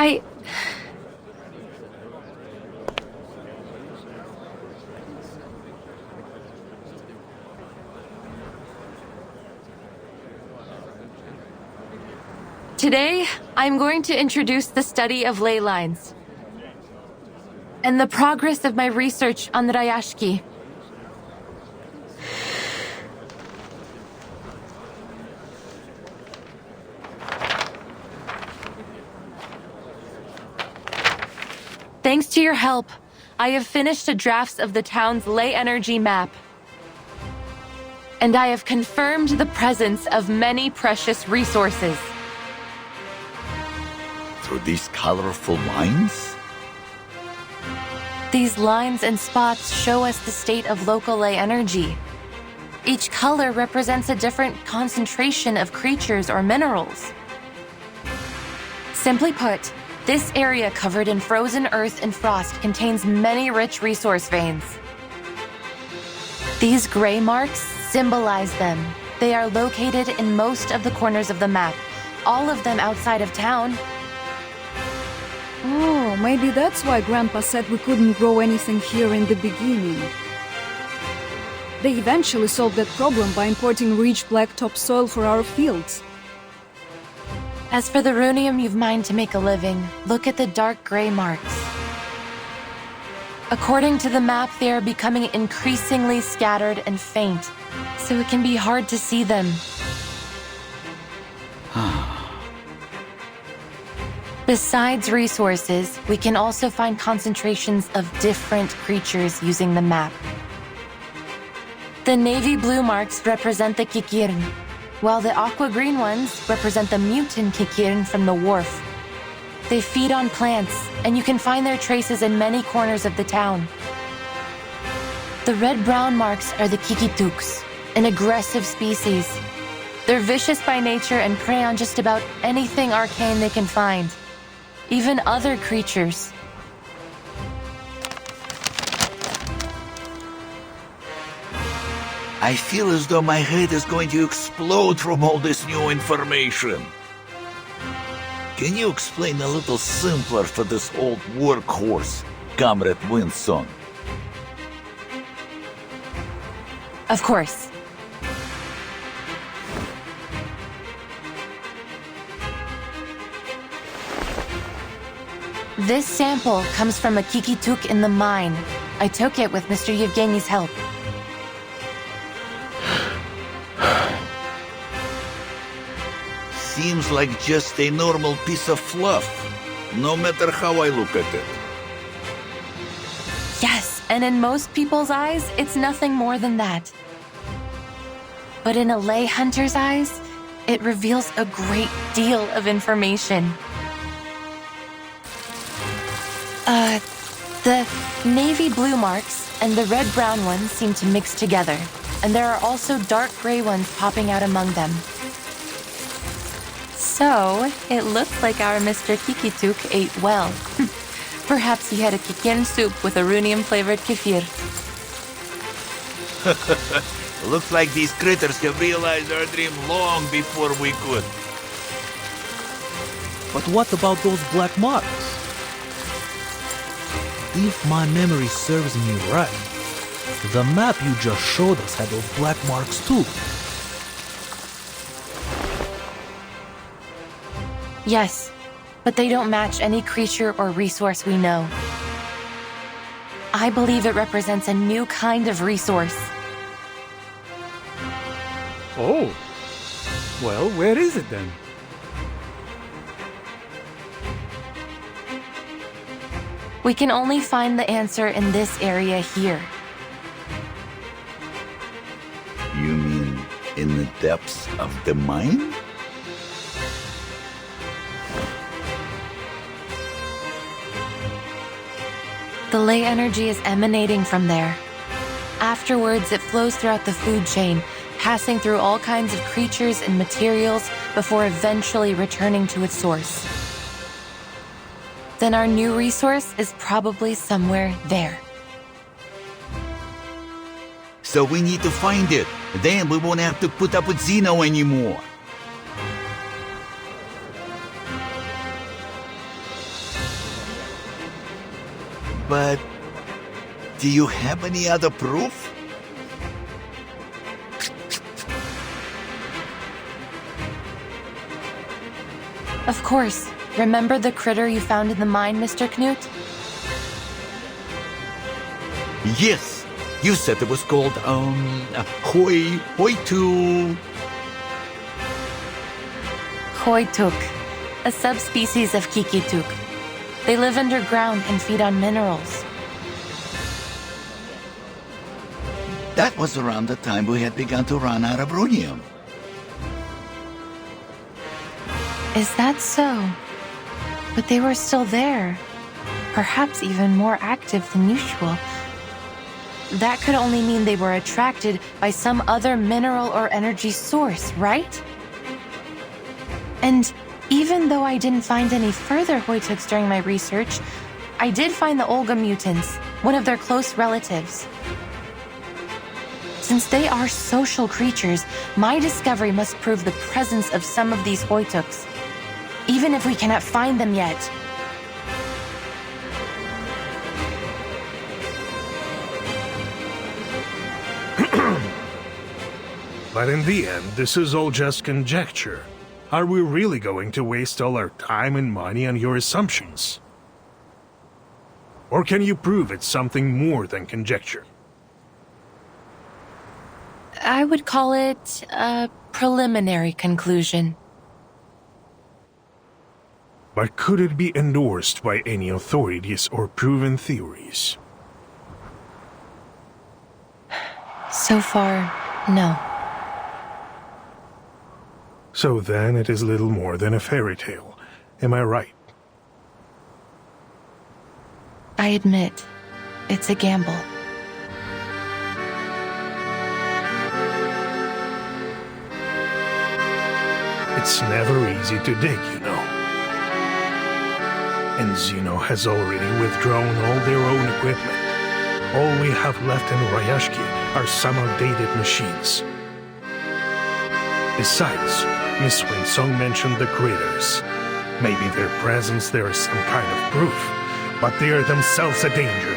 I... Today, I'm going to introduce the study of ley lines and the progress of my research on the Rayashki. Thanks to your help, I have finished the drafts of the town's ley energy map. And I have confirmed the presence of many precious resources. Through these colorful lines? These lines and spots show us the state of local ley energy. Each color represents a different concentration of creatures or minerals. Simply put, this area covered in frozen earth and frost contains many rich resource veins. These gray marks symbolize them. They are located in most of the corners of the map, all of them outside of town. Oh, maybe that's why Grandpa said we couldn't grow anything here in the beginning. They eventually solved that problem by importing rich black topsoil for our fields. As for the runium you've mined to make a living, look at the dark gray marks. According to the map, they are becoming increasingly scattered and faint, so it can be hard to see them. Besides resources, we can also find concentrations of different creatures using the map. The navy blue marks represent the Kikirn, while the aqua-green ones represent the mutant Kikirn from the wharf. They feed on plants, and you can find their traces in many corners of the town. The red-brown marks are the Kikituks, an aggressive species. They're vicious by nature and prey on just about anything arcane they can find, even other creatures. I feel as though my head is going to explode from all this new information. Can you explain a little simpler for this old workhorse, Comrade Winston? Of course. This sample comes from a Kikituk in the mine. I took it with Mr. Yevgeny's help. Seems like just a normal piece of fluff, no matter how I look at it. Yes, and in most people's eyes, it's nothing more than that. But in a ley hunter's eyes, it reveals a great deal of information. The navy blue marks and the red-brown ones seem to mix together, and there are also dark gray ones popping out among them. So, it looks like our Mr. Kikituk ate well. Perhaps he had a kikin soup with a runium-flavored kefir. Looks like these critters have realized our dream long before we could. But what about those black marks? If my memory serves me right, the map you just showed us had those black marks too. Yes, but they don't match any creature or resource we know. I believe it represents a new kind of resource. Oh. Well, where is it then? We can only find the answer in this area here. You mean in the depths of the mine? The ley energy is emanating from there. Afterwards, it flows throughout the food chain, passing through all kinds of creatures and materials before eventually returning to its source. Then our new resource is probably somewhere there. So we need to find it. Then we won't have to put up with Zeno anymore. But do you have any other proof? Of course. Remember the critter you found in the mine, Mr. Knut? Yes. You said it was called, Hoitu. Hoituk, a subspecies of Kikituk. They live underground and feed on minerals. That was around the time we had begun to run out of rhodium. Is that so? But they were still there. Perhaps even more active than usual. That could only mean they were attracted by some other mineral or energy source, right? And even though I didn't find any further Hoituks during my research, I did find the Olga mutants, one of their close relatives. Since they are social creatures, my discovery must prove the presence of some of these Hoituks, even if we cannot find them yet. But in the end, this is all just conjecture. Are we really going to waste all our time and money on your assumptions? Or can you prove it's something more than conjecture? I would call it a preliminary conclusion. But could it be endorsed by any authorities or proven theories? So far, no. So then it is little more than a fairy tale. Am I right? I admit, it's a gamble. It's never easy to dig, you know. And Zeno has already withdrawn all their own equipment. All we have left in Rayashki are some outdated machines. Besides, Miss Winsong mentioned the critters. Maybe their presence there is some kind of proof, but they are themselves a danger.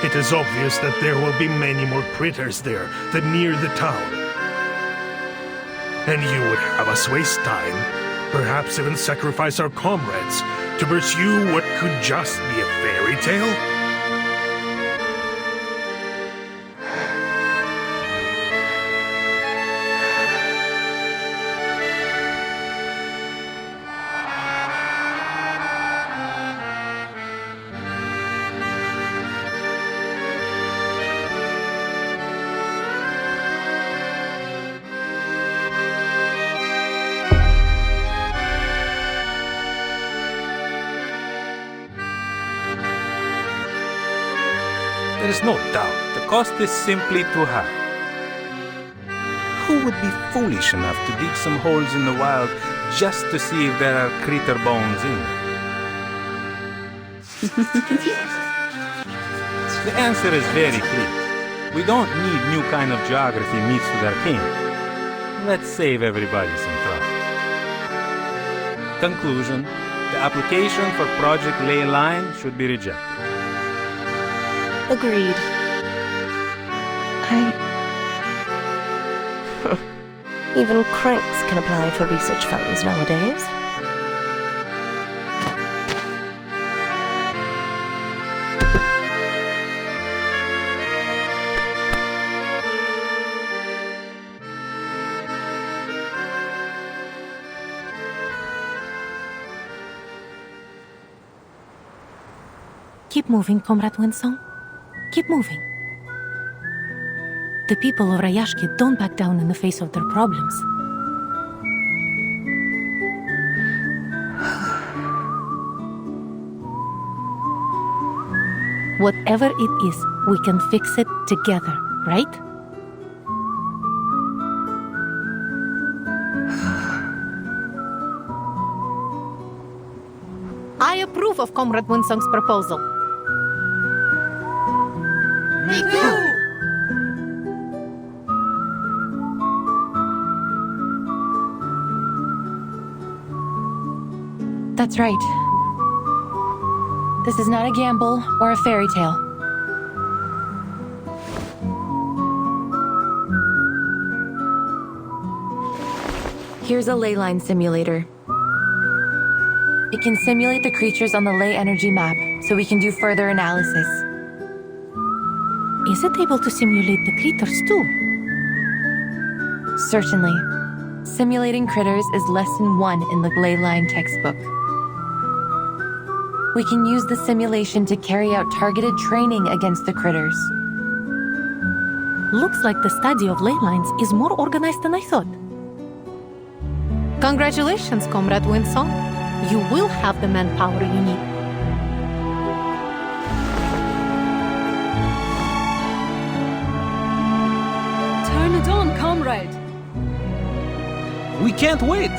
It is obvious that there will be many more critters there than near the town. And you would have us waste time, perhaps even sacrifice our comrades, to pursue what could just be a fairy tale? There is no doubt the cost is simply too high. Who would be foolish enough to dig some holes in the wild just to see if there are critter bones in them? The answer is very clear. We don't need new kind of geography meets with our king. Let's save everybody some trouble. Conclusion: the application for Project Ley Line should be rejected. Agreed. Even cranks can apply for research funds nowadays. Keep moving, Comrade Winsong. Keep moving. The people of Rayashki don't back down in the face of their problems. Whatever it is, we can fix it together, right? I approve of Comrade Winsong's proposal. Me too! That's right. This is not a gamble or a fairy tale. Here's a ley line simulator. It can simulate the creatures on the ley energy map, so we can do further analysis. Is it able to simulate the critters too? Certainly. Simulating critters is lesson 1 in the ley line textbook. We can use the simulation to carry out targeted training against the critters. Looks like the study of ley lines is more organized than I thought. Congratulations, Comrade Windsong. You will have the manpower you need. Turn it on, comrade! We can't wait!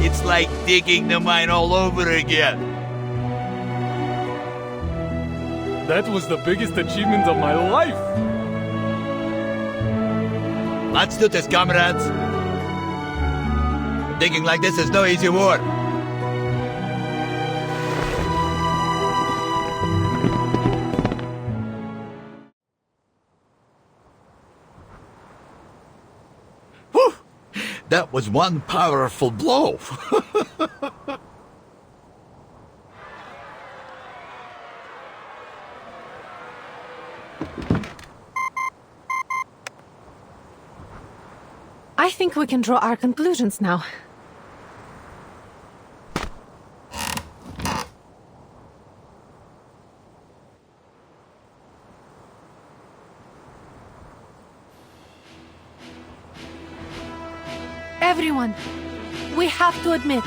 It's like digging the mine all over again. That was the biggest achievement of my life! Let's do this, comrades. Digging like this is no easy work. Whew! That was one powerful blow. I think we can draw our conclusions now. Everyone, we have to admit,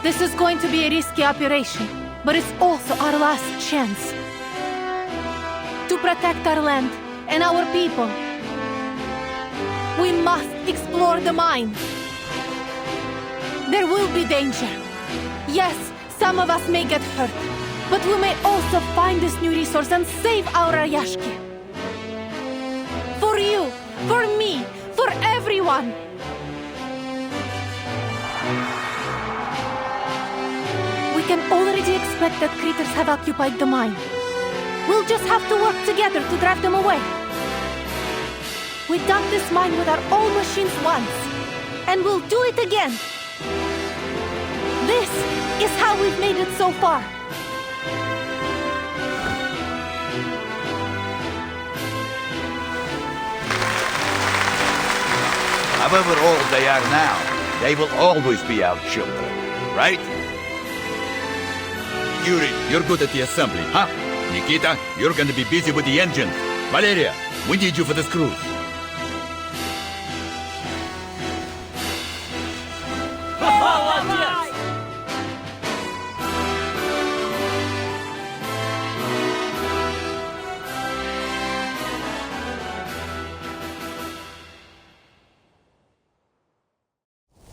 this is going to be a risky operation, but it's also our last chance to protect our land and our people. We must explore the mine. There will be danger. Yes, some of us may get hurt, but we may also find this new resource and save our Rayashki. For you, for me, for everyone. We can already expect that critters have occupied the mine. We'll just have to work together to drive them away. We dug this mine with our own machines once, and we'll do it again. This is how we've made it so far. However old they are now, they will always be our children, right? Yuri, you're good at the assembly, huh? Nikita, you're going to be busy with the engines. Valeria, we need you for this cruise.